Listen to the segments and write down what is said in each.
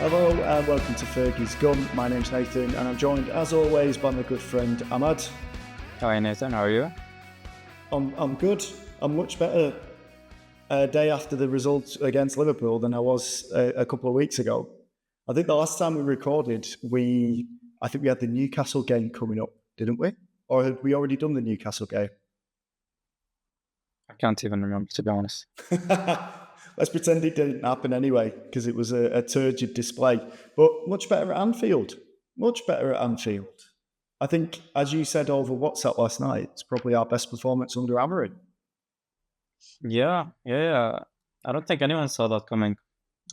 Hello and welcome to Fergie's Gum. My name's Nathan and I'm joined as always by my good friend Ahmad. Hi Nathan, how are you? I'm good. I'm much better a day after the results against Liverpool than I was a couple of weeks ago. I think the last time we recorded, I think we had the Newcastle game coming up, didn't we? Or had we already done the Newcastle game? I can't even remember, to be honest. Let's pretend it didn't happen anyway, because it was a turgid display. But much better at Anfield. Much better at Anfield. I think, as you said over WhatsApp last night, it's probably our best performance under Ahmad. Yeah. I don't think anyone saw that coming.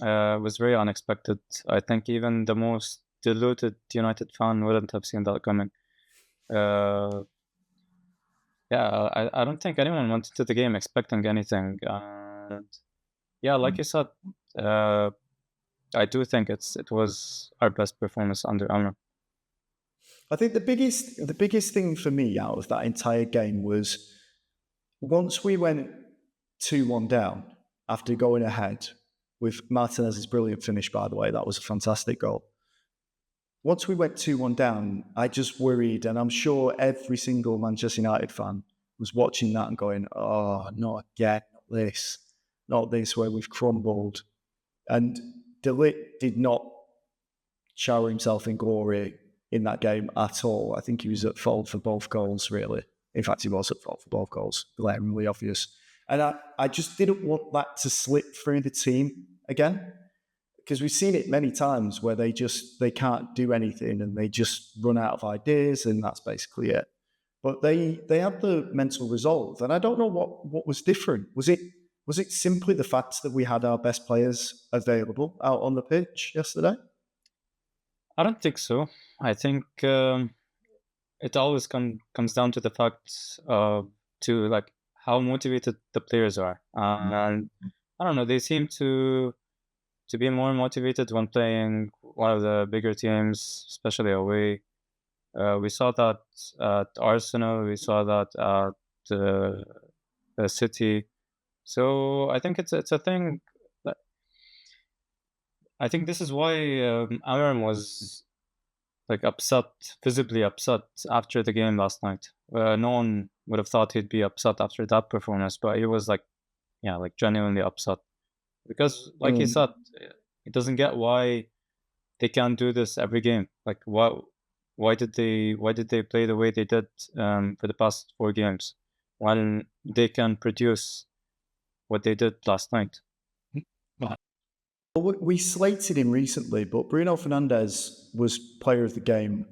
It was very unexpected. I think even the most deluded United fan wouldn't have seen that coming. I don't think anyone went into the game expecting anything. And yeah, like you said, I do think it was our best performance under Ahmad. I think the biggest thing for me out of that entire game was once we went 2-1 down after going ahead with Martinez's brilliant finish, by the way, that was a fantastic goal. Once we went 2-1 down, I just worried, and I'm sure every single Manchester United fan was watching that and going, oh, not again, not this, where we've crumbled. And De Ligt did not shower himself in glory in that game at all. I think he was at fault for both goals, really. In fact, he was at fault for both goals, glaringly obvious. And I just didn't want that to slip through the team again, because we've seen it many times where they can't do anything and they just run out of ideas, and that's basically it. But they had the mental resolve, and I don't know what was different. Was it simply the fact that we had our best players available out on the pitch yesterday? I don't think so. I think it always comes down to the fact to like how motivated the players are, and I don't know. They seem to be more motivated when playing one of the bigger teams, especially away. We saw that at Arsenal. We saw that at City. So I think it's a thing. I think this is why Aaron was like upset, visibly upset after the game last night. No one would have thought he'd be upset after that performance, but he was like, yeah, like genuinely upset because, like he said, he doesn't get why they can't do this every game. Like, why did they play the way they did for the past 4 games when they can produce what they did last night? Well, we slated him recently, but Bruno Fernandes was player of the game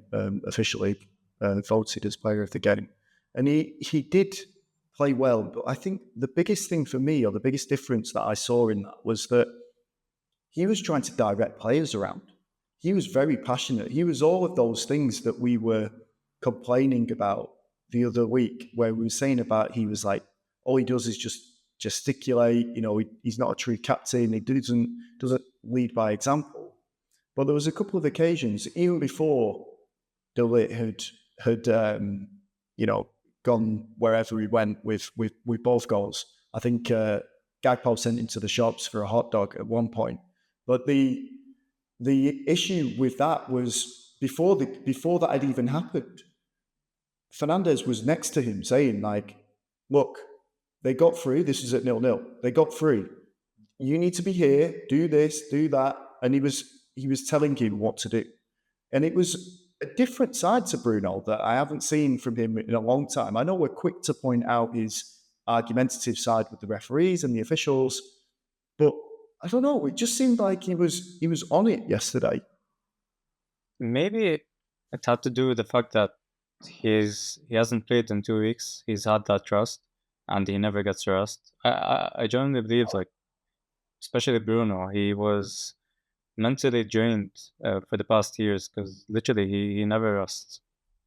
officially, voted as player of the game. And he did play well, but I think the biggest thing for me, or the biggest difference that I saw in that, was that he was trying to direct players around. He was very passionate. He was all of those things that we were complaining about the other week, where we were saying about he was like, all he does is just gesticulate. He's not a true captain. He doesn't lead by example. But there was a couple of occasions, even before De Ligt had gone wherever he went with both goals. I think Gagpo sent him to the shops for a hot dog at one point. But the issue with that was before that had even happened, Fernandes was next to him saying, like, look, they got through. This is at 0-0. They got through. You need to be here, do this, do that. And he was telling him what to do. And it was a different side to Bruno that I haven't seen from him in a long time. I know we're quick to point out his argumentative side with the referees and the officials, but I don't know. It just seemed like he was on it yesterday. Maybe it had to do with the fact that he hasn't played in 2 weeks. He's had that trust, and he never gets rest. I genuinely believe, like, especially Bruno, he was mentally drained for the past years because literally he never rests.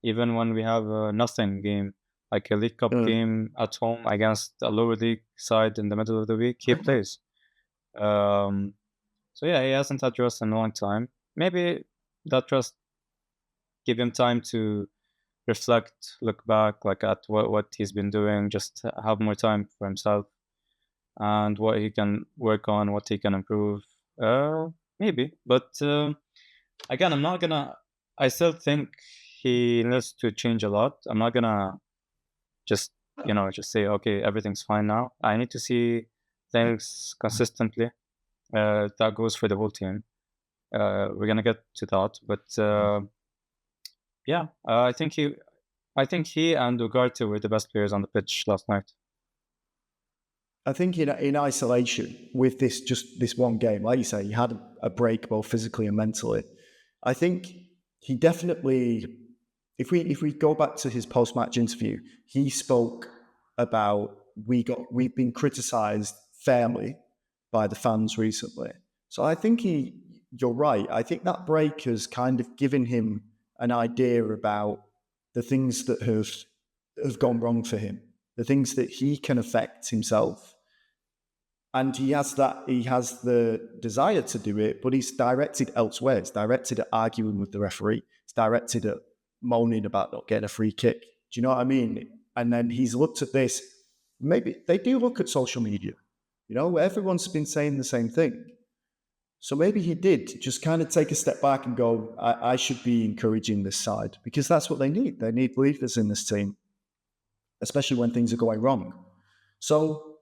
Even when we have a nothing game, like a League Cup game at home against a lower league side in the middle of the week, he plays. So yeah, he hasn't had rest in a long time. Maybe that trust give him time to reflect, look back, like at what he's been doing, just have more time for himself and what he can work on, what he can improve. maybe. But again, I'm not gonna. I still think he needs to change a lot. I'm not gonna just just say okay, everything's fine now. I need to see things consistently. That goes for the whole team. We're gonna get to that, but yeah, I think he and Ugarte were the best players on the pitch last night. I think in isolation with this one game, like you say, he had a break both physically and mentally. I think he definitely, if we go back to his post match interview, he spoke about we've been criticised fairly by the fans recently. So I think you're right. I think that break has kind of given him an idea about the things that have gone wrong for him, the things that he can affect himself, and he has the desire to do it, but he's directed elsewhere. It's directed at arguing with the referee. It's directed at moaning about not getting a free kick. Do you know what I mean? And then he's looked at this. Maybe they do look at social media. Everyone's been saying the same thing. So maybe he did just kind of take a step back and go, I should be encouraging this side, because that's what they need. They need believers in this team, especially when things are going wrong. So,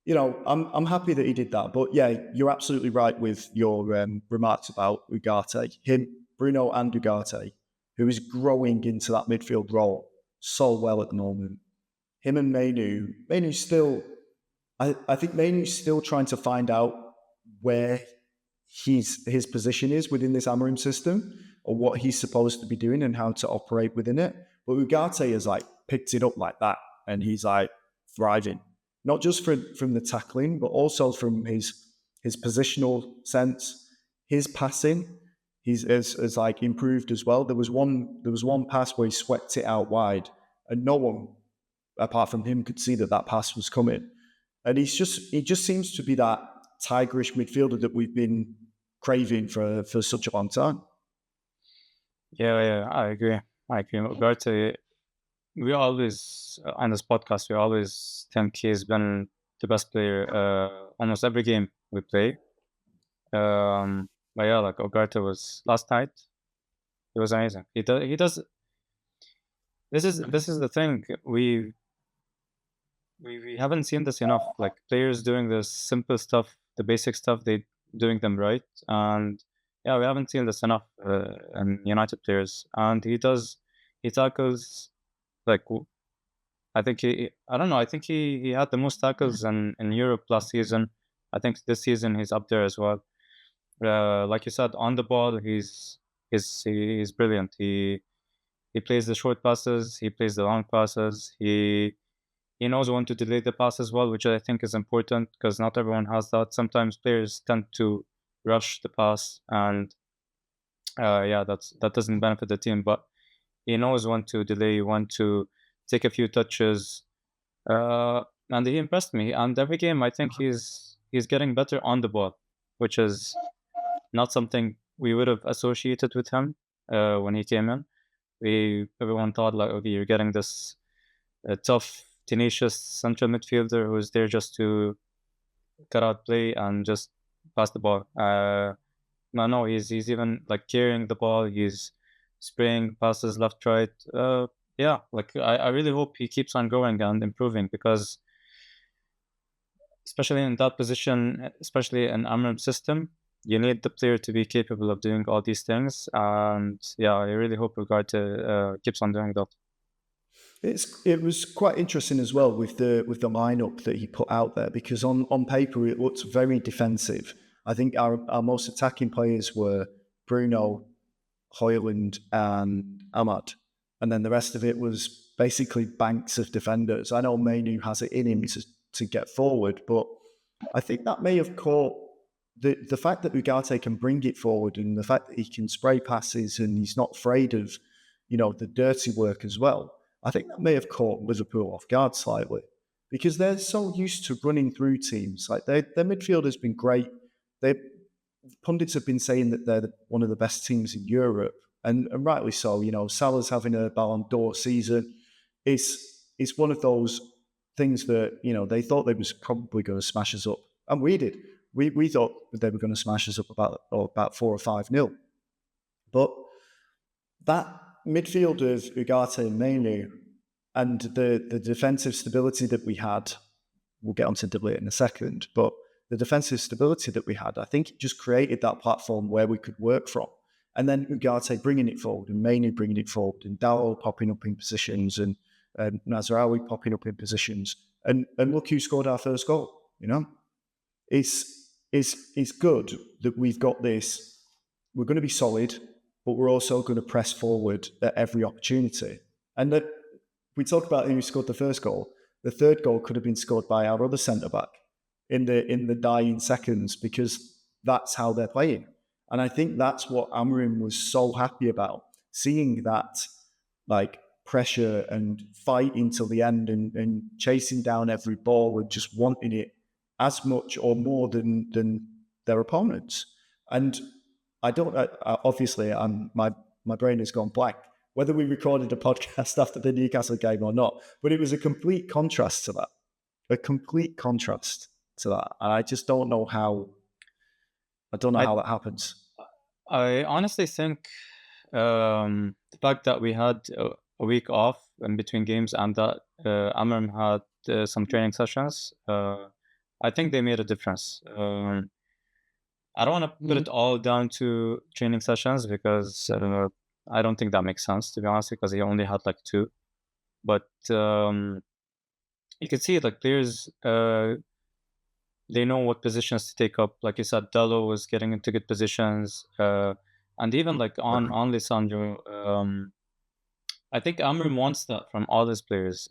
I'm happy that he did that. But yeah, you're absolutely right with your remarks about Ugarte. Him, Bruno and Ugarte, who is growing into that midfield role so well at the moment. Him and Menu still, I think Menu's still trying to find out where his position is within this Amarim system, or what he's supposed to be doing and how to operate within it. But Ugarte has picked it up like that, and he's thriving, not just from the tackling, but also from his positional sense, his passing. He's has improved as well. There was one pass where he swept it out wide, and no one apart from him could see that pass was coming. And he just seems to be that tigerish midfielder that we've been craving for such a long time. Yeah, yeah, I agree. I agree. Ugarte, we always on this podcast we always think he's been the best player almost every game we play. But yeah, like Ugarte was last night. It was amazing. He does. This is the thing. We haven't seen this enough. Like players doing the simple stuff, the basic stuff, they doing them right. And yeah, we haven't seen this enough in United players. And he tackles like I think I don't know. I think he had the most tackles in Europe last season. I think this season he's up there as well. Like you said, on the ball, he's brilliant. He plays the short passes. He plays the long passes. He knows when to delay the pass as well, which I think is important because not everyone has that. Sometimes players tend to rush the pass, and yeah, that doesn't benefit the team. But he knows when to delay, when to take a few touches, and he impressed me. And every game, I think he's getting better on the ball, which is not something we would have associated with him when he came in. Everyone thought like, okay, you're getting this tough, tenacious central midfielder who's there just to cut out play and just pass the ball. No, he's even like carrying the ball. He's spraying passes left, right. Yeah, like I really hope he keeps on going and improving because especially in that position, especially in Amram's system, you need the player to be capable of doing all these things. And yeah, I really hope Ugarte keeps on doing that. It was quite interesting as well with the lineup that he put out there, because on paper it looked very defensive. I think our most attacking players were Bruno, Hoyland, and Ahmad, and then the rest of it was basically banks of defenders. I know Mainu has it in him to get forward, but I think that may have caught the fact that Ugarte can bring it forward, and the fact that he can spray passes and he's not afraid of the dirty work as well. I think that may have caught Liverpool off guard slightly, because they're so used to running through teams. Like their midfield has been great. They Pundits have been saying that they're one of the best teams in Europe, and rightly so. Salah's having a Ballon d'Or season. It's one of those things that they thought they was probably going to smash us up, and we did. We thought they were going to smash us up about 4 or 5-0. But that midfield of Ugarte and Mainoo and the defensive stability that we had, we'll get onto De Ligt in a second, but the defensive stability that we had, I think it just created that platform where we could work from. And then Ugarte bringing it forward and Mainoo bringing it forward and Dowell popping up in positions and Nazraoui popping up in positions. And look who scored our first goal, you know? It's good that we've got this. We're going to be solid, but we're also going to press forward at every opportunity. And that we talk about who scored the first goal. The third goal could have been scored by our other centre back in the dying seconds, because that's how they're playing. And I think that's what Amorim was so happy about, seeing that like pressure and fighting till the end and chasing down every ball and just wanting it as much or more than their opponents. And I don't obviously my brain has gone blank whether we recorded a podcast after the Newcastle game or not, but it was a complete contrast to that. A complete contrast to that. And I just don't know how that happens. I honestly think the fact that we had a week off in between games and that Amram had some training sessions, I think they made a difference. I don't want to put it all down to training sessions because I don't think that makes sense, to be honest, because he only had like 2. But you can see like players, they know what positions to take up. Like you said, Dello was getting into good positions. And even like on Lisandro, I think Amram wants that from all his players.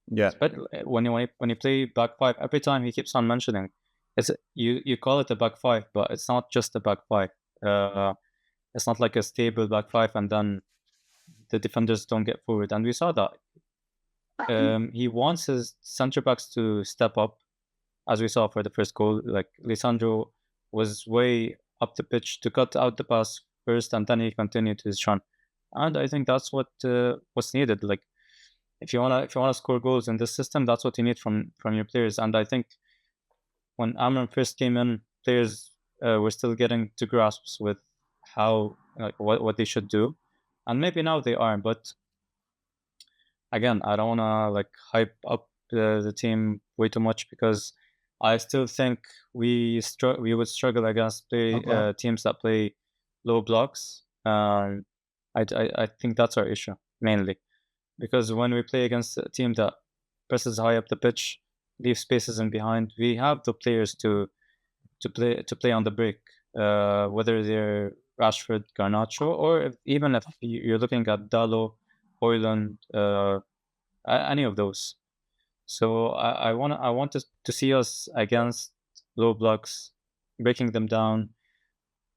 Yeah. But when you play back 5, every time he keeps on mentioning, it's you call it a back 5, but it's not just a back 5. It's not like a stable back 5 and then the defenders don't get forward. And we saw that. He wants his centre backs to step up, as we saw for the first goal. Like Lisandro was way up the pitch to cut out the pass first, and then he continued his run. And I think that's what's needed. Like if you wanna score goals in this system, that's what you need from your players. And I think when Amram first came in, players were still getting to grasps with how what they should do, and maybe now they are. But again, I don't wanna like hype up the team way too much because I still think we would struggle against teams that play low blocks. I think that's our issue mainly, because when we play against a team that presses high up the pitch, leaves spaces in behind, we have the players to play on the break, whether they're Rashford, Garnacho, or even if you're looking at Dallo, Hoyland, any of those. So I want to see us against low blocks, breaking them down,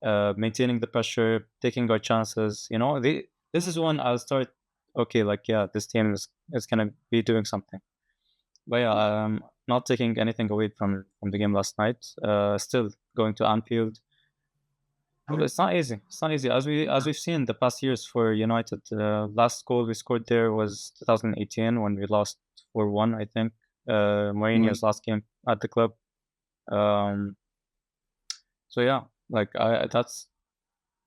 maintaining the pressure, taking our chances. You know, this is when I'll start. Okay, like yeah, this team is gonna be doing something. But yeah, not taking anything away from the game last night. Still going to Anfield. It's not easy. It's not easy, as we've seen the past years for United. Last goal we scored there was 2018 when we lost 4-1, I think. Mourinho's last game at the club. So yeah, like that's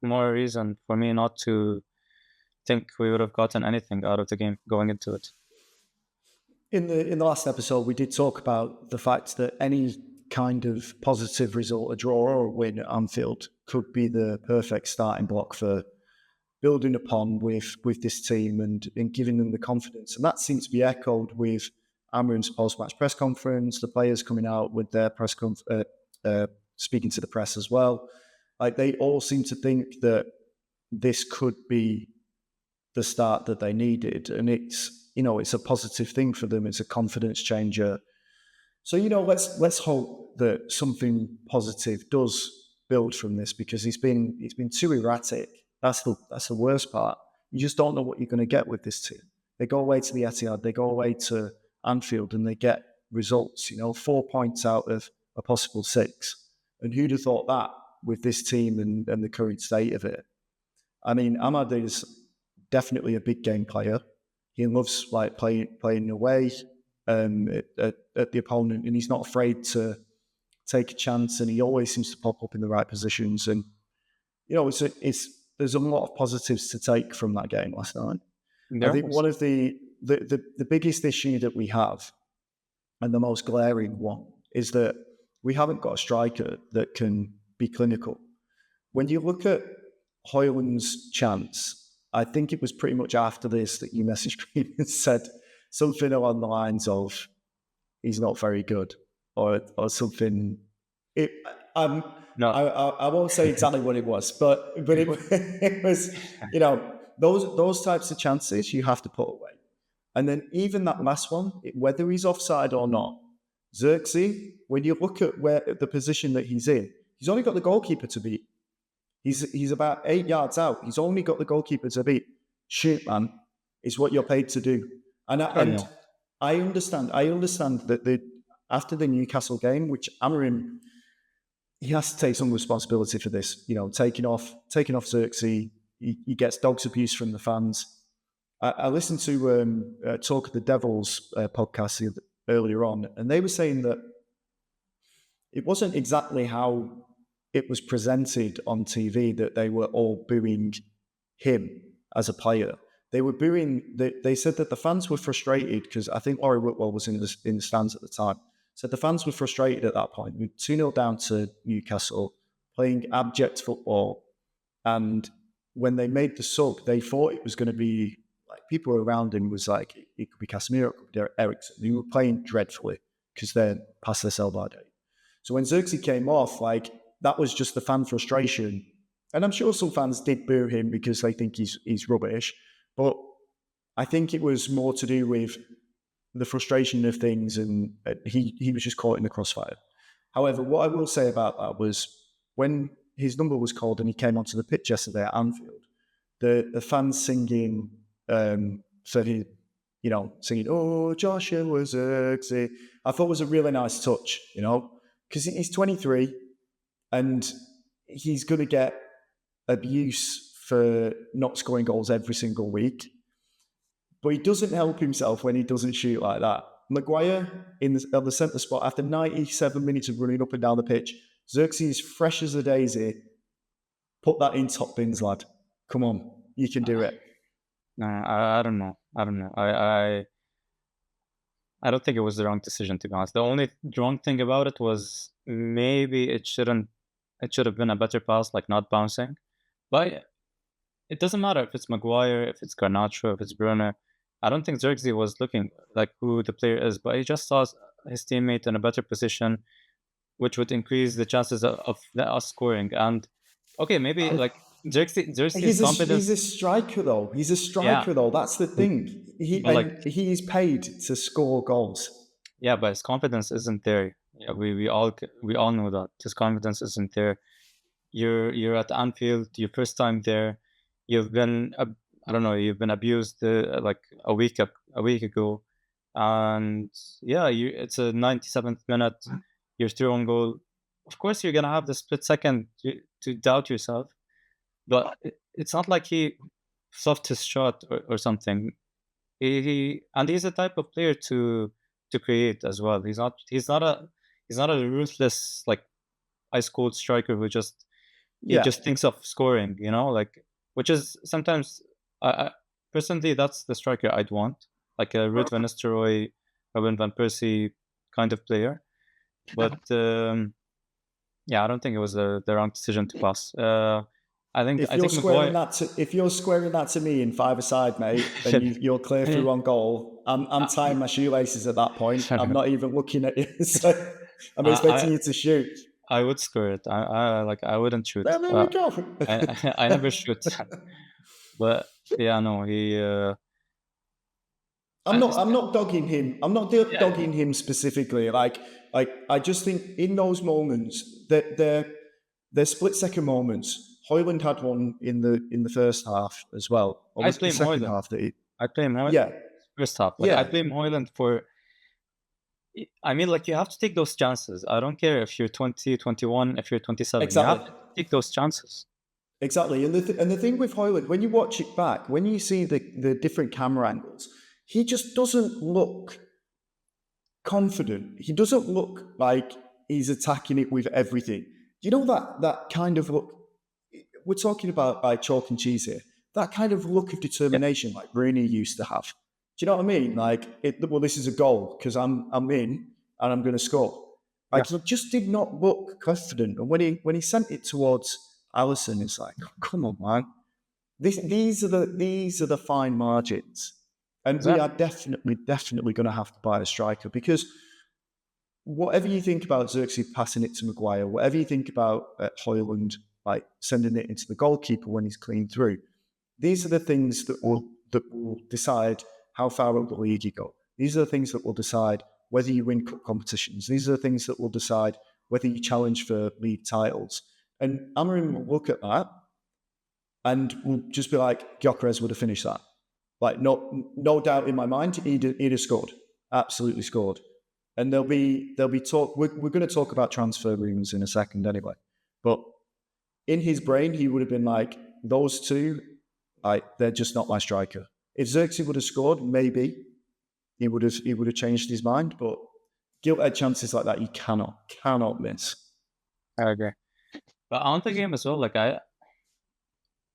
more reason for me not to think we would have gotten anything out of the game going into it. In the last episode, we did talk about the fact that any kind of positive result, a draw or a win at Anfield, could be the perfect starting block for building upon with this team and giving them the confidence. And that seems to be echoed with Amorim's post-match press conference, the players coming out with their speaking to the press as well. Like they all seem to think that this could be the start that they needed. And it's a positive thing for them. It's a confidence changer. So, let's hope that something positive does build from this, because he's been too erratic. That's the worst part. You just don't know what you're going to get with this team. They go away to the Etihad, they go away to Anfield, and they get results. 4 points out of a possible 6. And who'd have thought that with this team and the current state of it? I mean, Ahmad is definitely a big game player. He loves like playing away at the opponent, and he's not afraid to take a chance, and he always seems to pop up in the right positions. And it's there's a lot of positives to take from that game last night. I There think was one of the biggest issue that we have, and the most glaring one, is that we haven't got a striker that can be clinical. When you look at Hoyland's chance, I think it was pretty much after this that you messaged me and said something along the lines of, he's not very good, or something. It, um, no. I won't say exactly what it was, but it was, those types of chances you have to put away. And then even that last one, whether he's offside or not, Xerxes, when you look at where the position that he's in, he's only got the goalkeeper to beat. He's about 8 yards out. He's only got the goalkeeper to beat. Shoot, man, is what you're paid to do. And I know. I understand. I understand that after the Newcastle game, which Amorim, he has to take some responsibility for this. Taking off Xerxes, he gets dogs abuse from the fans. I listened to Talk of the Devils podcast earlier on, and they were saying that it wasn't exactly how it was presented on TV that they were all booing him as a player. They were booing. They said that the fans were frustrated because I think Laurie Whitwell was in the stands at the time. Said the fans were frustrated at that point. We 2-0 down to Newcastle, playing abject football, and when they made the sub, they thought it was going to be like people around him was like it could be Casemiro, it could be Eriksen. They were playing dreadfully because they're past their sell-by date. So when Xerxes came off, like that was just the fan frustration. And I'm sure some fans did boo him because they think he's rubbish. But I think it was more to do with the frustration of things, and he was just caught in the crossfire. However, what I will say about that was when his number was called and he came onto the pitch yesterday at Anfield, the fans singing, singing, "Oh, Joshua Xerxes," I thought was a really nice touch, because he's 23 and he's going to get abuse for not scoring goals every single week. But he doesn't help himself when he doesn't shoot like that. Maguire on the centre spot after 97 minutes of running up and down the pitch. Xerxes fresh as a daisy. Put that in top bins, lad. Come on, you can do it. I don't know. I don't think it was the wrong decision, to be honest. The only wrong thing about it was maybe it should have been a better pass, like not bouncing. But it doesn't matter if it's Maguire, if it's Garnacho, if it's Bruno. I don't think Xerxes was looking like who the player is, but he just saw his teammate in a better position, which would increase the chances of us scoring. And okay, maybe like Xerxes' confidence. He's a striker though. He's a Yeah, striker though. That's the thing. but like He is paid to score goals. yeah, but his confidence isn't there. Yeah, we all know that his confidence isn't there. You're at Anfield, your first time there. You've been I don't know, you've been abused like a week ago, and yeah, it's a 97th minute. You're through on goal. Of course, you're gonna have the split second to doubt yourself, but it's not like he soft his shot or something. He's the type of player to create as well. He's not a ruthless like ice cold striker who he Yeah, just thinks of scoring, like which is sometimes I personally that's the striker I'd want, like a Ruud van Nistelrooy, Robin van Persie kind of player. But yeah, I don't think it was the wrong decision to pass. I think Maguire. if you're squaring that to me in five-a-side, mate, and you're clear through on goal, I'm tying my shoelaces at that point. I'm not even looking at you. So I'm expecting you to shoot. I would score it. I wouldn't shoot. Well, there we go. I never shoot. But yeah, no, he. I'm not dogging him. I'm not dogging him specifically. Like I just think in those moments that they're split second moments. Hoyland had one in the first half as well. Or I was it the blame second Hoyland. half that he? I blame Hoyland. Yeah, First half, like I yeah, blame Hoyland for. I mean, like you have to take those chances. I don't care if you're 20, 21, if you're 27. You have exactly. to take those chances. Exactly, and the thing with Hoyland, when you watch it back, when you see the different camera angles, he just doesn't look confident. He doesn't look like he's attacking it with everything. You know that kind of look. We're talking about like chalk and cheese here. That kind of look of Yeah, determination, like Rooney used to have. Do you know what I mean? Like, well, this is a goal because I'm in and I'm going to score. yeah, Like, he just did not look confident. And when he sent it towards Allison, it's like, oh, come on, man. These are the fine margins, and we are exactly. definitely going to have to buy a striker because whatever you think about Xerxes passing it to Maguire, whatever you think about Hoyland like sending it into the goalkeeper when he's clean through, these are the things that will decide how far up the league you go. These are the things that will decide whether you win cup competitions. These are the things that will decide whether you challenge for league titles. And Amorim will look at that and will just be like, Gyökeres would have finished that. Like, no doubt in my mind, he'd have scored. Absolutely scored. And there'll be talk. We're going to talk about transfer rumors in a second anyway. But in his brain, he would have been like, those two, like, they're just not my striker. If Xerxes would have scored, maybe he would have changed his mind. But gilt-edged chances like that, you cannot miss. I agree. But on the game as well, like I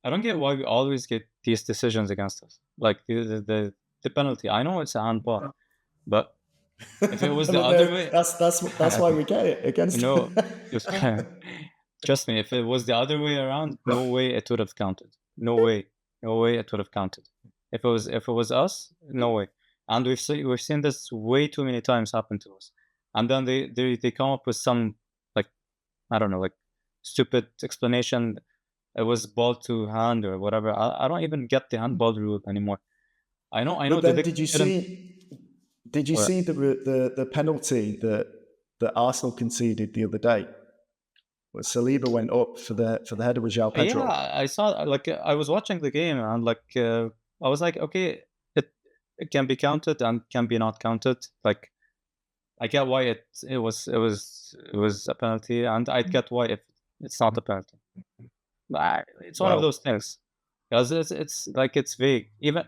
don't get why we always get these decisions against us. Like the penalty. I know it's a handball, but if it was the But other way, that's why we get it against. no, if, trust me, if it was the other way around, no way it would have counted. No way, no way it would have counted. If it was us, no way. And we've seen this way too many times happen to us. And then they come up with some, like, I don't know, like, stupid explanation. It was ball to hand or whatever. I don't even get the handball rule anymore. I know But that then, they shouldn't. did you What? see the penalty that Arsenal conceded the other day? Where Saliba went up for the header with João Yeah, Pedro. I saw. Like, I was watching the game and like I was like, okay, it can be counted and can be not counted. Like, I get why it was a penalty, and I get why if it's not a penalty. It's one of Well, those things because it's like it's vague. Even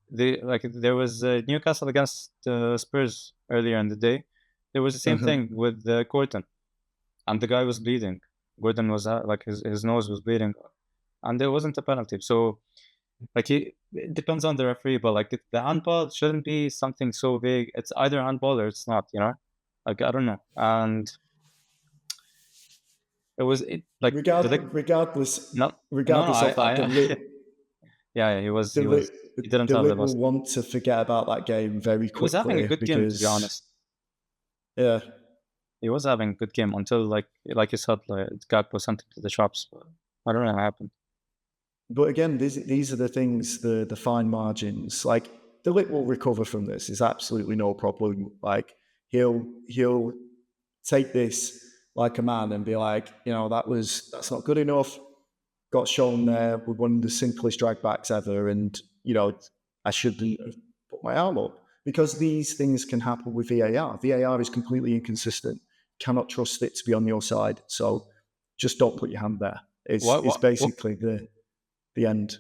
there was Newcastle against Spurs earlier in the day. There was the same thing with Gordon, and the guy was bleeding. Gordon was like his nose was bleeding, and there wasn't a penalty. So like it depends on the referee, but like the handball shouldn't be something so vague. It's either handball or it's not. Like I don't know. And like regardless no, no, no. regardless of that, Yeah, he didn't the have the Lit best. will want to forget about that game very He was having a quickly good game, to be because honest. yeah. He was having a good game until like you said, like Gakpo sent him to the shops. But I don't know what happened. But again, these are the things, the fine margins. Like the Lit will recover from this. Is absolutely no problem. Like he'll take this like a man and be like, that's not good enough. Got shown there with one of the simplest drag backs ever, and I shouldn't have put my arm up because these things can happen with VAR. VAR is completely inconsistent. Cannot trust it to be on your side. So just don't put your hand there. It's What basically the end.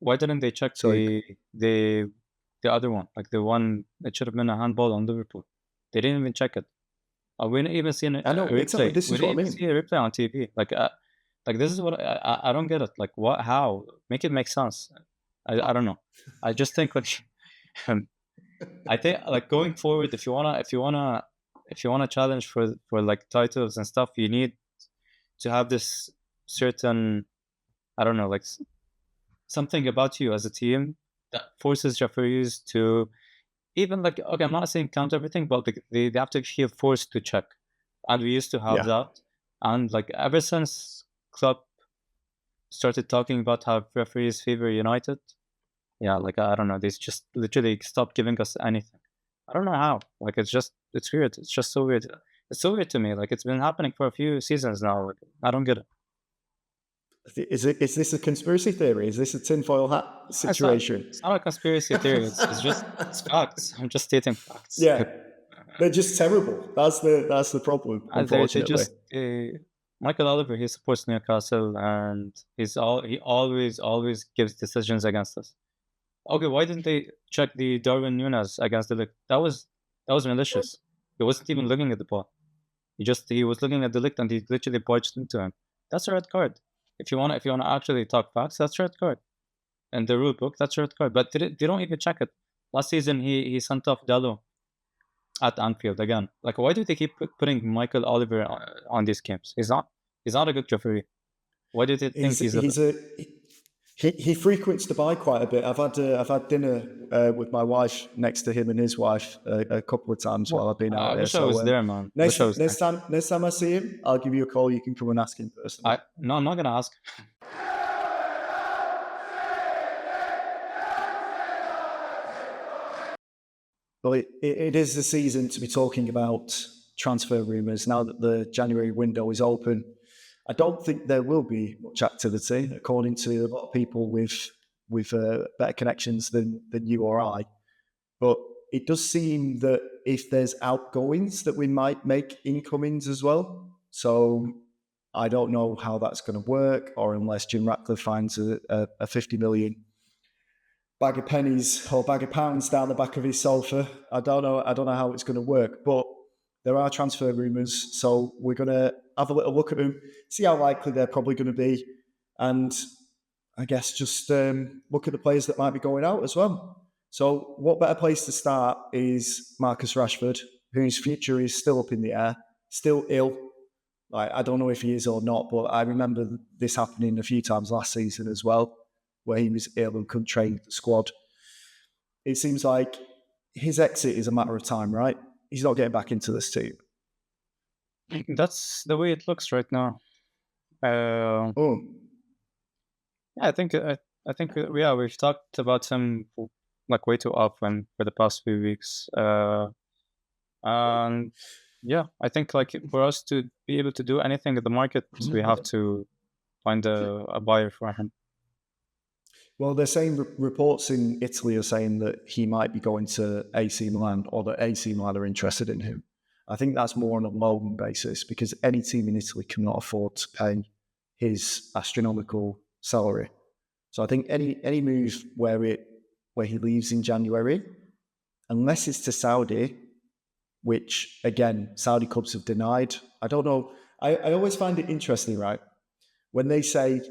Why didn't they check Sorry. the other one, like the one that should have been a handball on Liverpool? They didn't even check it. We didn't even see a I know exactly. replay. This We is what didn't I even see mean. a replay on TV. Like this is what I don't get it. Like what? How? Make it make sense. I don't know. I just think like I think like going forward, if you wanna challenge for like titles and stuff, you need to have this certain, I don't know, like something about you as a team that forces referees to even like, okay, I'm not saying count everything, but like they have to feel forced to check, and we used to have Yeah. that, and like ever since Klopp started talking about how referees favor United, yeah, like I don't know, they just literally stopped giving us anything. I don't know how. Like it's weird. It's just so weird. It's so weird to me. Like it's been happening for a few seasons now. Like, I don't get it. Is this a conspiracy theory? Is this a tinfoil hat It's not. situation? It's not a conspiracy theory. It's facts. I'm just stating facts. Yeah, they're just terrible. That's the problem, They unfortunately. just Michael Oliver. He supports Newcastle, and he always gives decisions against us. Okay, why didn't they check the Darwin Nunes against the Lick? That was malicious. He wasn't even looking at the ball. He was looking at the lick and he literally barged into him. That's a red card. If you wanna actually talk facts, that's a red card. In the rule book, that's a red card. But they don't even check it. Last season, he sent off Dallo at Anfield again. Like, why do they keep putting Michael Oliver on these games? He's not a good referee. Why do they think he's a? He frequents Dubai quite a bit. I've had dinner with my wife next to him and his wife a couple of times while I've been out I there. wish I was So there, man. Wish I was there. next time I see him, I'll give you a call. You can come and ask him personally. No, I'm not gonna ask. Well, it is the season to be talking about transfer rumours now that the January window is open. I don't think there will be much activity, according to a lot of people with better connections than you or I. But it does seem that if there's outgoings, that we might make incomings as well. So I don't know how that's going to work, or unless Jim Ratcliffe finds a 50 million bag of pennies or bag of pounds down the back of his sofa. I don't know how it's going to work, but there are transfer rumours, so we're going to have a little look at them, see how likely they're probably going to be, and I guess just look at the players that might be going out as well. So what better place to start is Marcus Rashford, whose future is still up in the air, still ill. Like, I don't know if he is or not, but I remember this happening a few times last season as well, where he was ill and couldn't train the squad. It seems like his exit is a matter of time, right? He's not getting back into this team. That's the way it looks right now. Yeah, I think we've talked about him like way too often for the past few weeks. And yeah, I think like for us to be able to do anything in the market, we have to find a buyer for him. Well, they're saying reports in Italy are saying that he might be going to AC Milan, or that AC Milan are interested in him. I think that's more on a loan basis, because any team in Italy cannot afford to pay his astronomical salary. So I think any move where he leaves in January, unless it's to Saudi, which again Saudi clubs have denied. I don't know. I always find it interesting, right? When they say,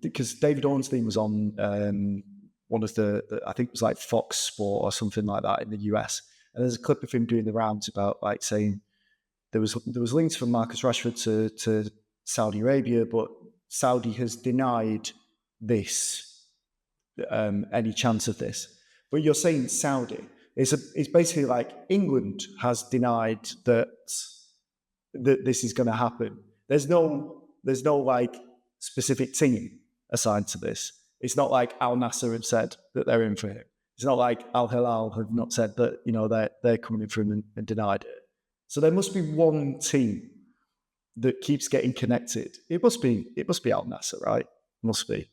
because David Ornstein was on one of the I think it was like Fox Sport or something like that in the US, and there's a clip of him doing the rounds about like saying there was links from Marcus Rashford to Saudi Arabia, but Saudi has denied this any chance of this. But you're saying Saudi. It's basically like England has denied that this is going to happen. There's no like specific team assigned to this. It's not like Al Nasser have said that they're in for him. It's not like Al Hilal have not said that they're coming in for him and denied it. So there must be one team that keeps getting connected. It must be Al Nasser, right? It must be.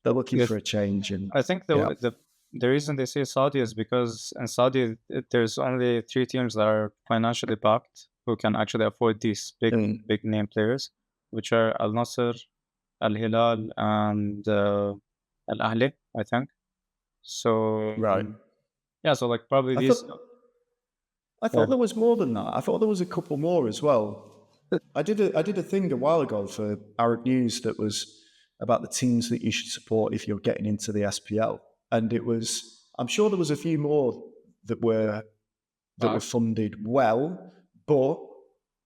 They're looking for a change, and I think the reason they say Saudi is because in Saudi there's only 3 teams that are financially backed who can actually afford these big name players, which are Al Nasser, Al Hilal, and Al Ahli, I think. So right. Yeah, so like probably these. I thought there was more than that. I thought there was a couple more as well. I did a thing a while ago for Arab News that was about the teams that you should support if you're getting into the SPL, and I'm sure there was a few more that were funded well, but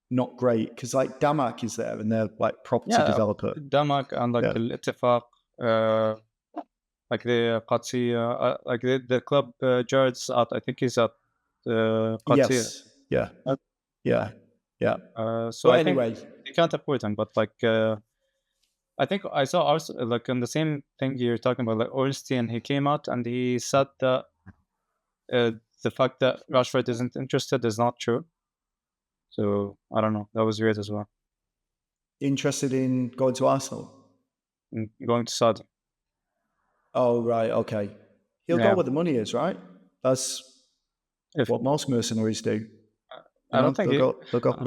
not great, because like Damak is there and they're like property developer. Damak and like Al Ittifaq, like the Qadsiya, like the club Jared's at. I think he's at Qadsiya. Yes. Yeah. So I think they can't afford him, but like I think I saw also like on the same thing you're talking about, like Ornstein, he came out and he said that the fact that Rashford isn't interested is not true. So I don't know. That was weird as well. Interested in going to Arsenal? Going to Saudi. Oh, right. Okay. He'll go where the money is, right? That's what most mercenaries do. I don't think they'll go. I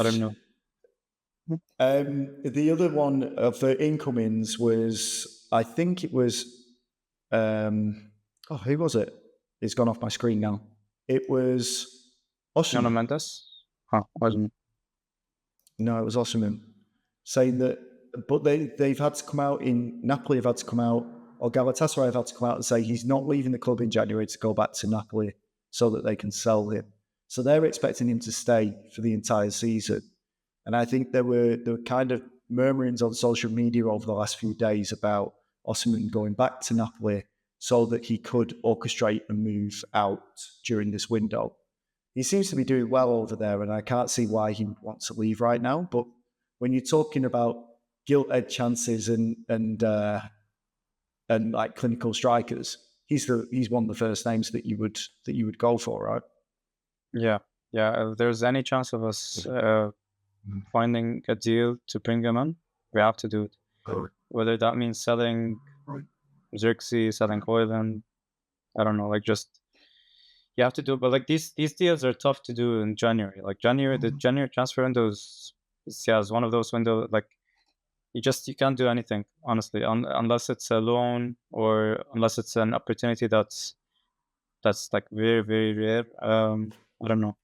don't know. The other one of the incomings was, I think it was, who was it? It's gone off my screen now. It was Nuno Osimhen. Mendes? Huh, wasn't. No, it was Osimhen saying that, but they've had to come out in Napoli have had to come out, or Galatasaray have had to come out and say he's not leaving the club in January to go back to Napoli so that they can sell him. So they're expecting him to stay for the entire season. And I think there were kind of murmurings on social media over the last few days about Osimhen going back to Napoli so that he could orchestrate a move out during this window. He seems to be doing well over there, and I can't see why he wants to leave right now. But when you're talking about gilt-edged chances and like clinical strikers, he's one of the first names that you would go for, right? Yeah, yeah. If there's any chance of us finding a deal to bring him in, we have to do it. Whether that means selling Xerxes, selling Hoyland, I don't know. Like just you have to do it. But like these deals are tough to do in January. Like January, the January transfer windows is one of those windows. Like you can't do anything honestly, unless it's a loan or unless it's an opportunity that's like very very rare. I don't know.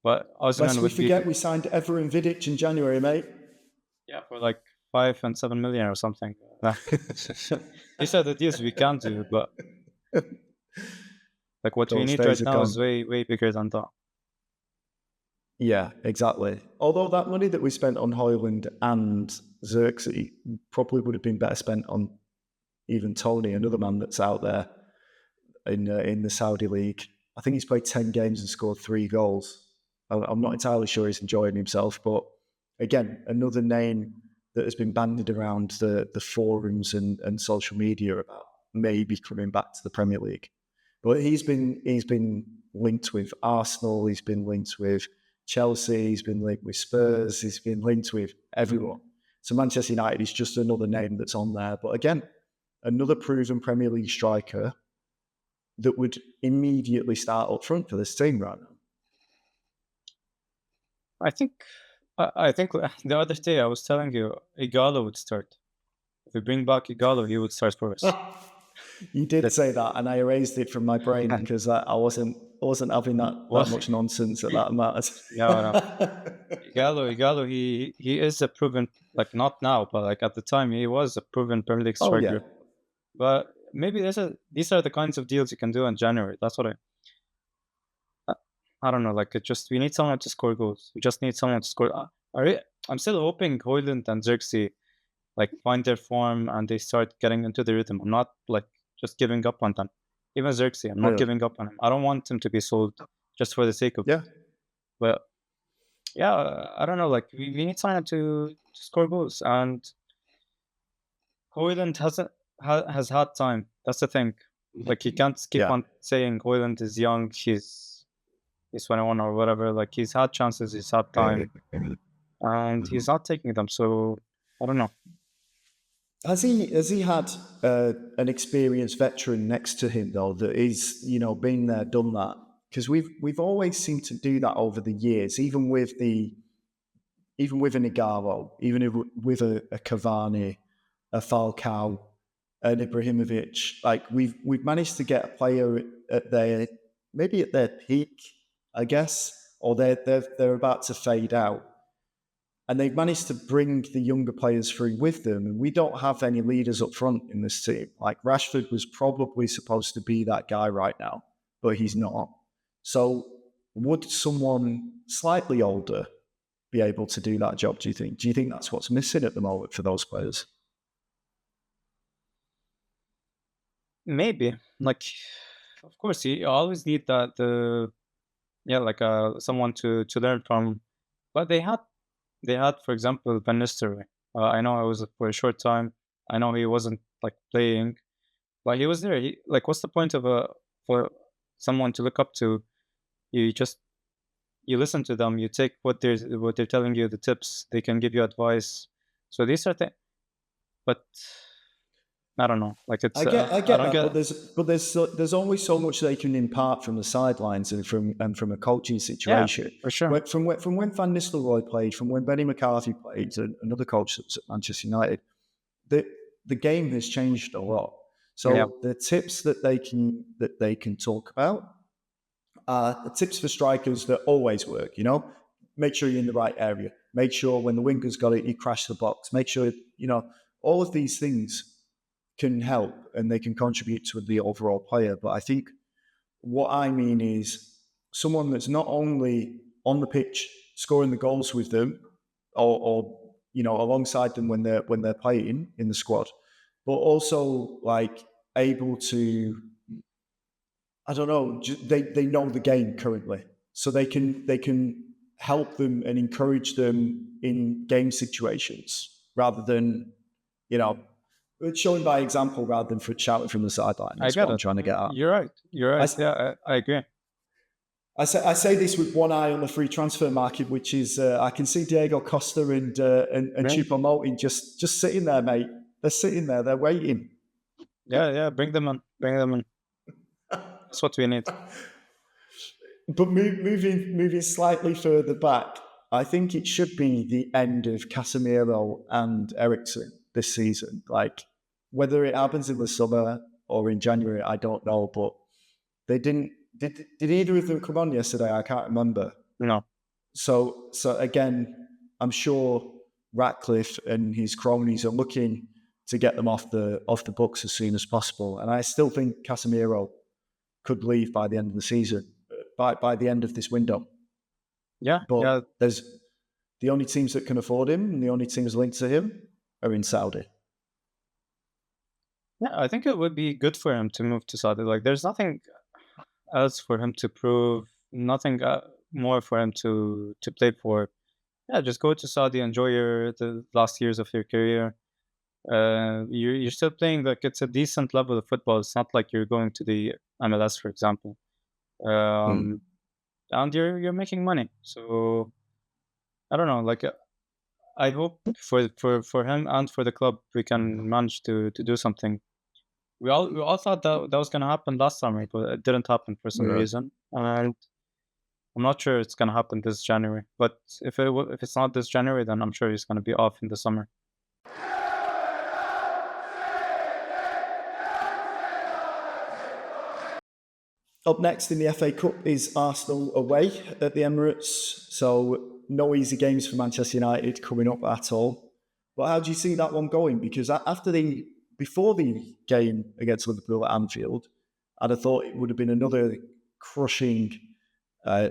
But Lest Osimhen we would be, forget, we signed Everin Vidic in January, mate. yeah, for like 5 and 7 million or something. These are the deals we can do, but like what we Those need days right are now is gone. way way bigger than that. Yeah, exactly. Although that money that we spent on Hoyland and Xerxes probably would have been better spent on even Tony, another man that's out there in the Saudi league. I think he's played 10 games and scored 3 goals. I'm not entirely sure he's enjoying himself, but again, another name that has been bandied around the forums and social media about maybe coming back to the Premier League. But he's been linked with Arsenal, he's been linked with Chelsea, he's been linked with Spurs, he's been linked with everyone. So Manchester United is just another name that's on there. But again, another proven Premier League striker that would immediately start up front for this team right now. I think I think the other day I was telling you Igalo would start. If we bring back Igalo, he would start for us. You did That say that, and I erased it from my brain because I wasn't having that well, much nonsense at that amount. no, no. Igalo, he is a proven, like not now, but like at the time he was a proven Premier League Oh yeah, striker. But maybe these are the kinds of deals you can do in January. That's what I I don't know. Like it just we need someone to score goals. We just need someone to score. I'm still hoping Hoyland and Xerxes like find their form and they start getting into the rhythm. I'm not like just giving up on them. Even Xerxes, I'm not really, giving up on him. I don't want him to be sold just for the sake of it. yeah. But yeah, I don't know. Like we need someone to score goals, and Hoyland has had time. That's the thing. Like he can't keep Yeah. on saying Hoyland is young. He's 21 or whatever. Like he's had chances. He's had time, and he's not taking them. So I don't know. Has he had an experienced veteran next to him though that is been there, done that? Because we've always seemed to do that over the years, even with an Igalo, even if, with a Cavani, a Falcao, an Ibrahimovic. Like we've managed to get a player at their maybe at their peak, I guess, or they're about to fade out, and they've managed to bring the younger players through with them. And we don't have any leaders up front in this team. Like Rashford was probably supposed to be that guy right now, but he's not. So would someone slightly older be able to do that job, do you think? Do you think that's what's missing at the moment for those players? Maybe like, of course, you always need that the yeah like someone to learn from. But they had, for example, Van Nistelrooy. I know it was for a short time. I know he wasn't like playing, but he was there. Like, what's the point of for someone to look up to? You just you listen to them. You take what they're telling you, the tips. They can give you advice. So these are things, but I don't know. Like it's I I get don't that, get. but there's only so much they can impart from the sidelines and from a coaching Yeah, situation. for sure. From when Van Nistelrooy played, from when Benny McCarthy played, another coach that was at Manchester United, the the game has changed a lot. Yeah, So the tips that they can talk about tips for strikers that always work. Make sure you're in the right area. Make sure when the winger's got it, you crash the box. Make sure all of these things can help and they can contribute to the overall player. But I think what I mean is someone that's not only on the pitch scoring the goals with them, or alongside them when they're playing in the squad, but also like able to, I don't know, they know the game currently, so they can help them and encourage them in game situations rather than you know showing by example rather than for shouting from the sideline. I Is get what I'm it. trying to get at. You're right. You're I, right. Yeah, I agree. I say this with one eye on the free transfer market, which is I can see Diego Costa and Bring, Choupo-Moting just sitting there, mate. They're sitting there, they're waiting. yeah. Bring them in. Bring them in. That's what we need. But moving slightly further back, I think it should be the end of Casemiro and Eriksen this season. Like whether it happens in the summer or in January, I don't know. But they didn't. Did either of them come on yesterday? I can't remember. No. So again, I'm sure Ratcliffe and his cronies are looking to get them off the books as soon as possible. And I still think Casemiro could leave by the end of the season, by the end of this window. Yeah. But Yeah. there's the only teams that can afford him and the only teams linked to him are in Saudi. Yeah. I think it would be good for him to move to Saudi. Like, there's nothing else for him to prove. Nothing more for him to play for. Yeah, just go to Saudi, enjoy the last years of your career. You're still playing, like, it's a decent level of football. It's not like you're going to the MLS, for example. Mm. And you're making money. So I don't know. Like, I hope for him and for the club we can manage to do something. We all thought that was gonna happen last summer, but it didn't happen for some Yeah. reason. And I'm not sure it's gonna happen this January. But if it's not this January, then I'm sure he's gonna be off in the summer. Up next in the FA Cup is Arsenal away at the Emirates. So no easy games for Manchester United coming up at all. But how do you see that one going? Because before the game against Liverpool at Anfield, I'd have thought it would have been another crushing uh,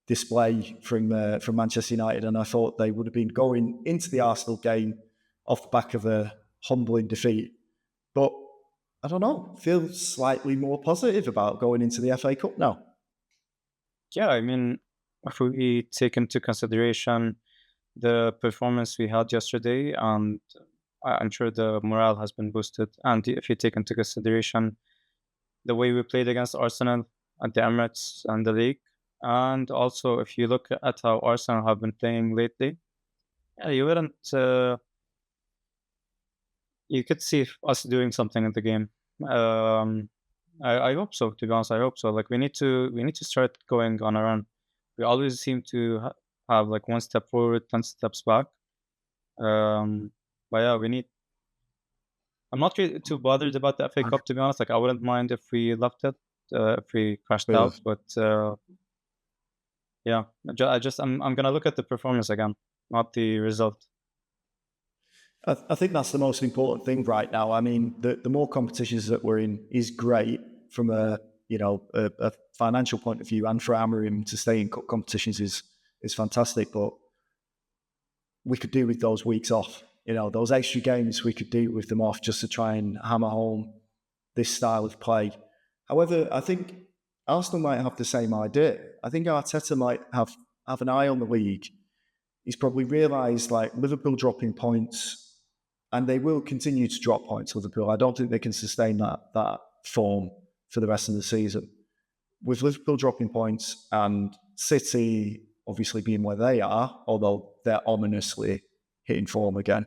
display from Manchester United, and I thought they would have been going into the Arsenal game off the back of a humbling defeat. But I don't know, feel slightly more positive about going into the FA Cup now. Yeah, I mean, if we take into consideration the performance we had yesterday, and I'm sure the morale has been boosted. And if you take into consideration the way we played against Arsenal at the Emirates and the league, and also if you look at how Arsenal have been playing lately, yeah, you wouldn't. You could see us doing something in the game. Um, I hope so. To be honest, I hope so. Like, we need to start going on a run. We always seem to have like one step forward, 10 steps back. Um, but yeah, we need. I'm not really too bothered about the FA Cup, to be honest. Like, I wouldn't mind if we left it, if we crashed Ugh. out. But yeah, I'm gonna look at the performance again, not the result. I think that's the most important thing right now. I mean, the more competitions that we're in is great from a financial point of view, and for Amarim to stay in cup competitions is fantastic. But we could do with those weeks off. Those extra games we could do with them off just to try and hammer home this style of play. However, I think Arsenal might have the same idea. I think Arteta might have an eye on the league. He's probably realised like Liverpool dropping points, and they will continue to drop points. Liverpool. I don't think they can sustain that form for the rest of the season. With Liverpool dropping points and City obviously being where they are, although they're ominously hitting form again,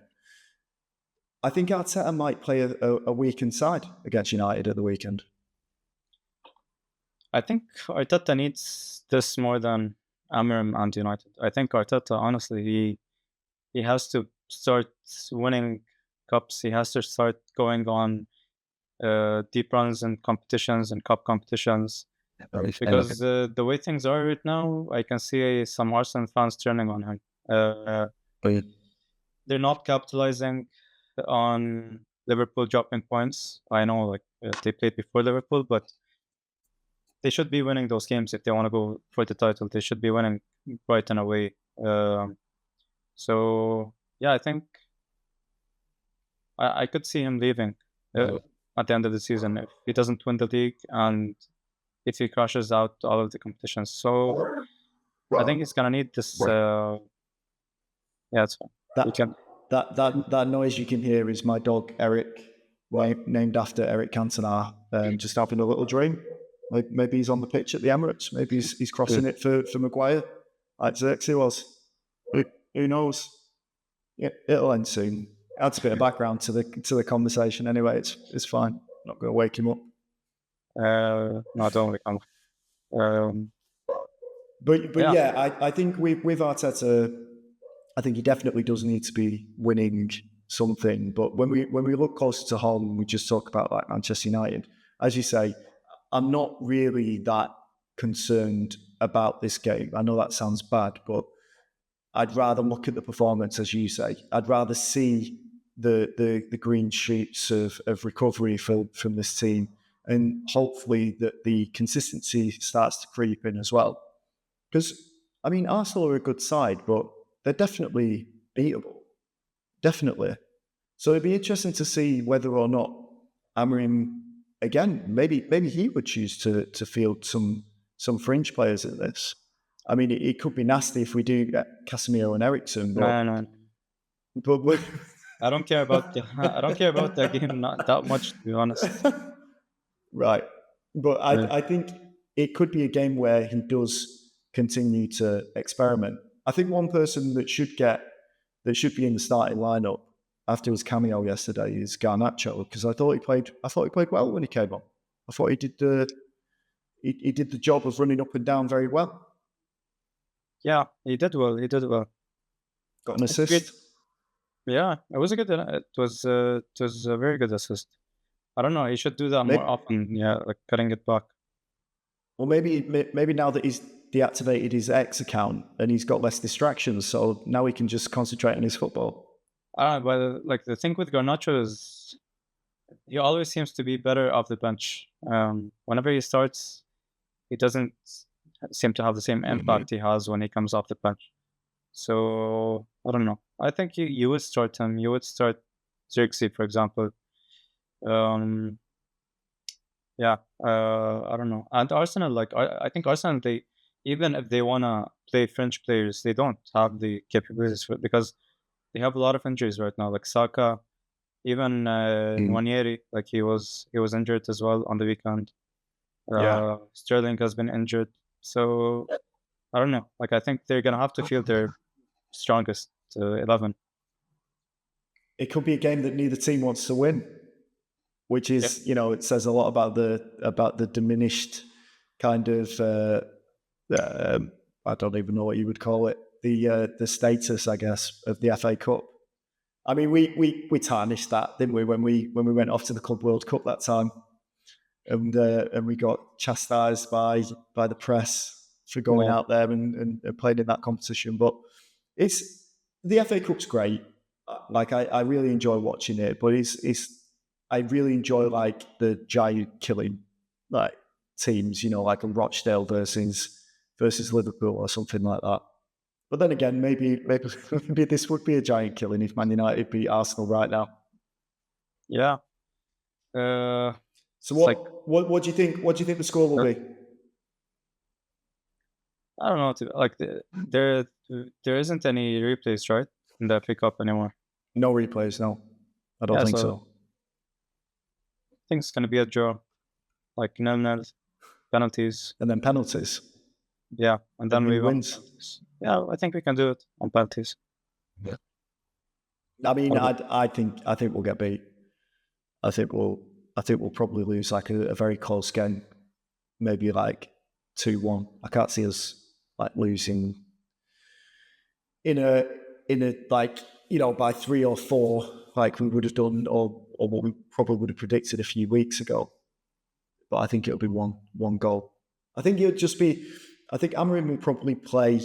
I think Arteta might play a weakened side against United at the weekend. I think Arteta needs this more than Amarim and United. I think Arteta, honestly, he has to start winning cups. He has to start going on deep runs in competitions and cup competitions. because the way things are right now, I can see some Arsenal fans turning on him. They're not capitalizing on Liverpool dropping points. I know, like they played before Liverpool, but they should be winning those games if they want to go for the title. They should be winning Brighton away. So yeah, I think I could see him leaving at the end of the season if he doesn't win the league and if he crashes out all of the competitions. So I think he's gonna need this. Yeah, it's fine. You That can. that noise you can hear is my dog Eric, named after Eric Cantona, just having a little dream. Like maybe he's on the pitch at the Emirates. Maybe he's crossing it for Maguire, like Xerxes was. Who knows? Yeah, it'll end soon. Adds a bit of background to the conversation. Anyway, it's fine. Not going to wake him up. No, don't really come. But yeah, I think with Arteta, I think he definitely does need to be winning something. But when we look closer to home, we just talk about like Manchester United. As you say, I'm not really that concerned about this game. I know that sounds bad, but I'd rather look at the performance, as you say. I'd rather see the green shoots of recovery from this team, and hopefully that the consistency starts to creep in as well. Because I mean, Arsenal are a good side, but they're definitely beatable, definitely. So it'd be interesting to see whether or not Amorim, again, maybe he would choose to field some fringe players in this. I mean, it could be nasty if we do get Casemiro and Eriksen, No. but I don't care about I don't care about that game not that much, to be honest. Right, but Yeah. I think it could be a game where he does continue to experiment. I think one person that should be in the starting lineup after his cameo yesterday is Garnacho, because I thought he played well when he came on. I thought he did the job of running up and down very well. Yeah, he did well. He did well. Got an It's a good. assist. Yeah, it was a good. It was a very good assist. I don't know. He should do that more Maybe, often. Yeah, like cutting it back. well, maybe now that he's deactivated his X account and he's got less distractions, so now he can just concentrate on his football. But like the thing with Garnacho is he always seems to be better off the bench. Whenever he starts, he doesn't seem to have the same impact he has when he comes off the bench. So I don't know. I think you would start him. You would start Xerxes, for example. Um, yeah, I don't know. And Arsenal, like I think Arsenal, they even if they wanna play French players, they don't have the capabilities for it because they have a lot of injuries right now. Like Saka, even Nwaneri, like he was injured as well on the weekend. Yeah, Sterling has been injured, so I don't know. Like I think they're gonna have to field their strongest 11. it could be a game that neither team wants to win, which Yeah. is, it says a lot about the diminished kind of I don't even know what you would call it, the status, I guess, of the FA Cup. I mean, we tarnished that, didn't we, when we went off to the Club World Cup that time, and we got chastised by the press for going Yeah. out there and playing in that competition. But it's the FA Cup's great. Like I really enjoy watching it, but it's I really enjoy like the giant killing like teams, like a Rochdale versus Liverpool or something like that. But then again, maybe maybe this would be a giant killing if Man United beat Arsenal right now. Yeah. Uh, So it's like what do you think? What do you think the score will be? I don't know. Like there isn't any replays, right, in the FA Cup anymore. No replays, no. I don't Yeah, think so so. I think it's gonna be a draw, like 0-0, penalties. And then penalties. Yeah, and And then we who won wins? penalties. Yeah, I think we can do it on penalties. I mean, What about? I think we'll get beat. I think we'll probably lose like a very close game, maybe like 2-1. I can't see us like losing in a like by 3 or 4 like we would have done, or what we probably would have predicted a few weeks ago. But I think it'll be one goal. I think it would just be. I think Amorim will probably play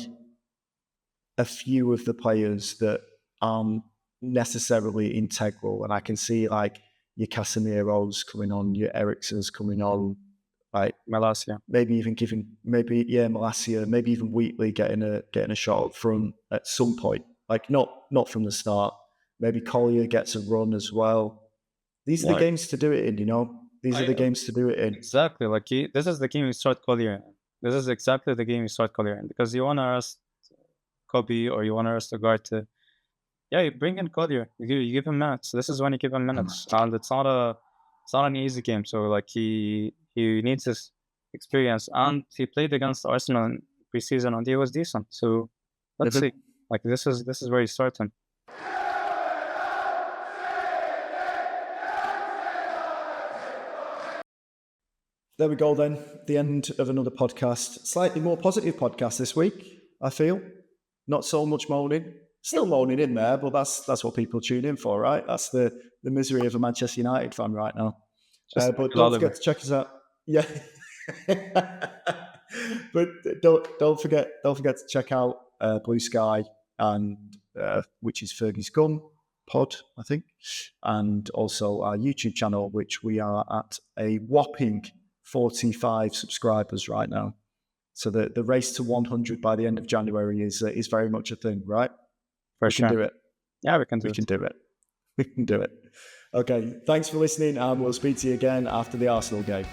a few of the players that aren't necessarily integral, and I can see like your Casemiro's coming on, your Ericsson's coming on, like Malasia. maybe even giving Malacia, maybe even Wheatley getting a shot up front at some point. Like not from the start. Maybe Collier gets a run as well. These are the Like, games to do it in, you know. These are the games to do it in. exactly. Like this is the game you start Collier in. This is exactly the game you start Collier in because you want to arrest Kobe or you want to arrest a guard to. Yeah, you bring in Collier. You give him minutes. This is when you give him minutes, and it's not an easy game. So like he needs this experience, and he played against Arsenal in preseason, and he was decent. So let's see. Like this is where you start him. There we go then. The end of another podcast. Slightly more positive podcast this week, I feel. Not so much moaning. Still moaning in there, but that's what people tune in for, right? That's the misery of a Manchester United fan right now. Just But don't Oliver. forget to check us out. Yeah. But don't forget to check out Blue Sky and which is Fergie's Gun Pod, I think, and also our YouTube channel, which we are at a whopping 45 subscribers right now. So the race to 100 by the end of January is very much a thing, right? For we sure. can do it. Yeah, we can do We it. can do it. We can do it. Okay, thanks for listening, and we'll speak to you again after the Arsenal game.